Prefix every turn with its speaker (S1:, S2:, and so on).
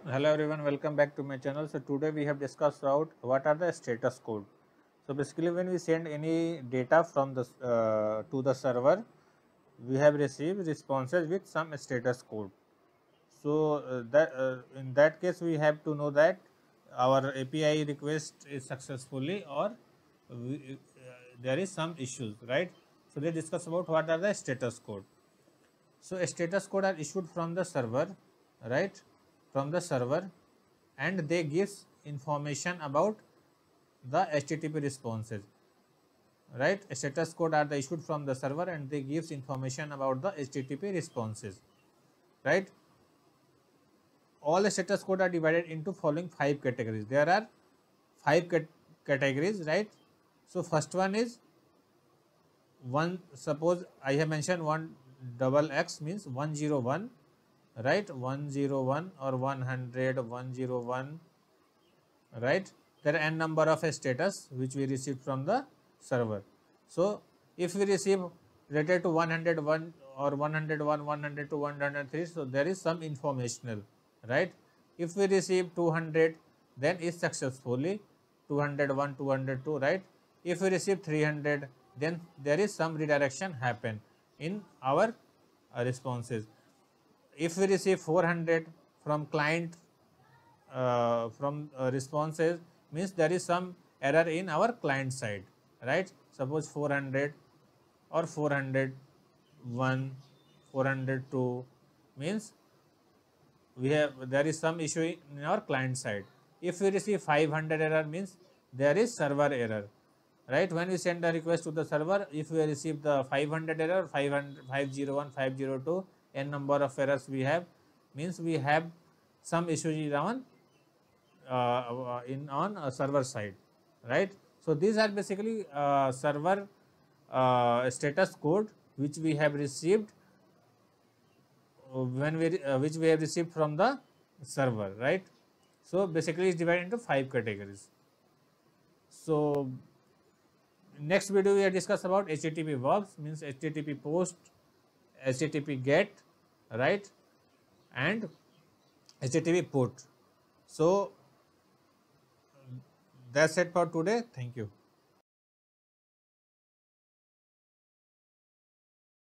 S1: Hello everyone, welcome back to my channel. So today we have discussed about what are the status code. So basically when we send any data from the to the server, we have received responses with some status code. So that in that case we have to know that our API request is successfully or there is some issues, right? So they discuss about what are the status code. So a status code are issued from the server, right? From the server, and they gives information about the HTTP responses, right? A status code are the issued from the server and they gives information about the HTTP responses, right? All the status code are divided into following 5 categories. There are 5 categories, right? So first one is one. Suppose I have mentioned one double X means 101, right? 101 or 100, 101, right? There are n number of status which we received from the server. So if we receive related to 101 or 101, 102, 103, so there is some informational, right? If we receive 200, then is successfully 201, 202, right? If we receive 300, then there is some redirection happen in our responses. If we receive 400 from client from responses, means there is some error in our client side, right? Suppose 400 or 401, 402 means we have there is some issue in our client side. If we receive 500 error means there is server error, right? When we send a request to the server, if we receive the 500 error, 500, 501, 502, n number of errors we have, means we have some issues on in on a server side, right? So these are basically server status code which we have received when we which we have received from the server, right? So basically it's divided into 5 categories. So next video we will discuss about HTTP verbs, means HTTP post, HTTP get, right, and HTTP put. So that's it for today. Thank you.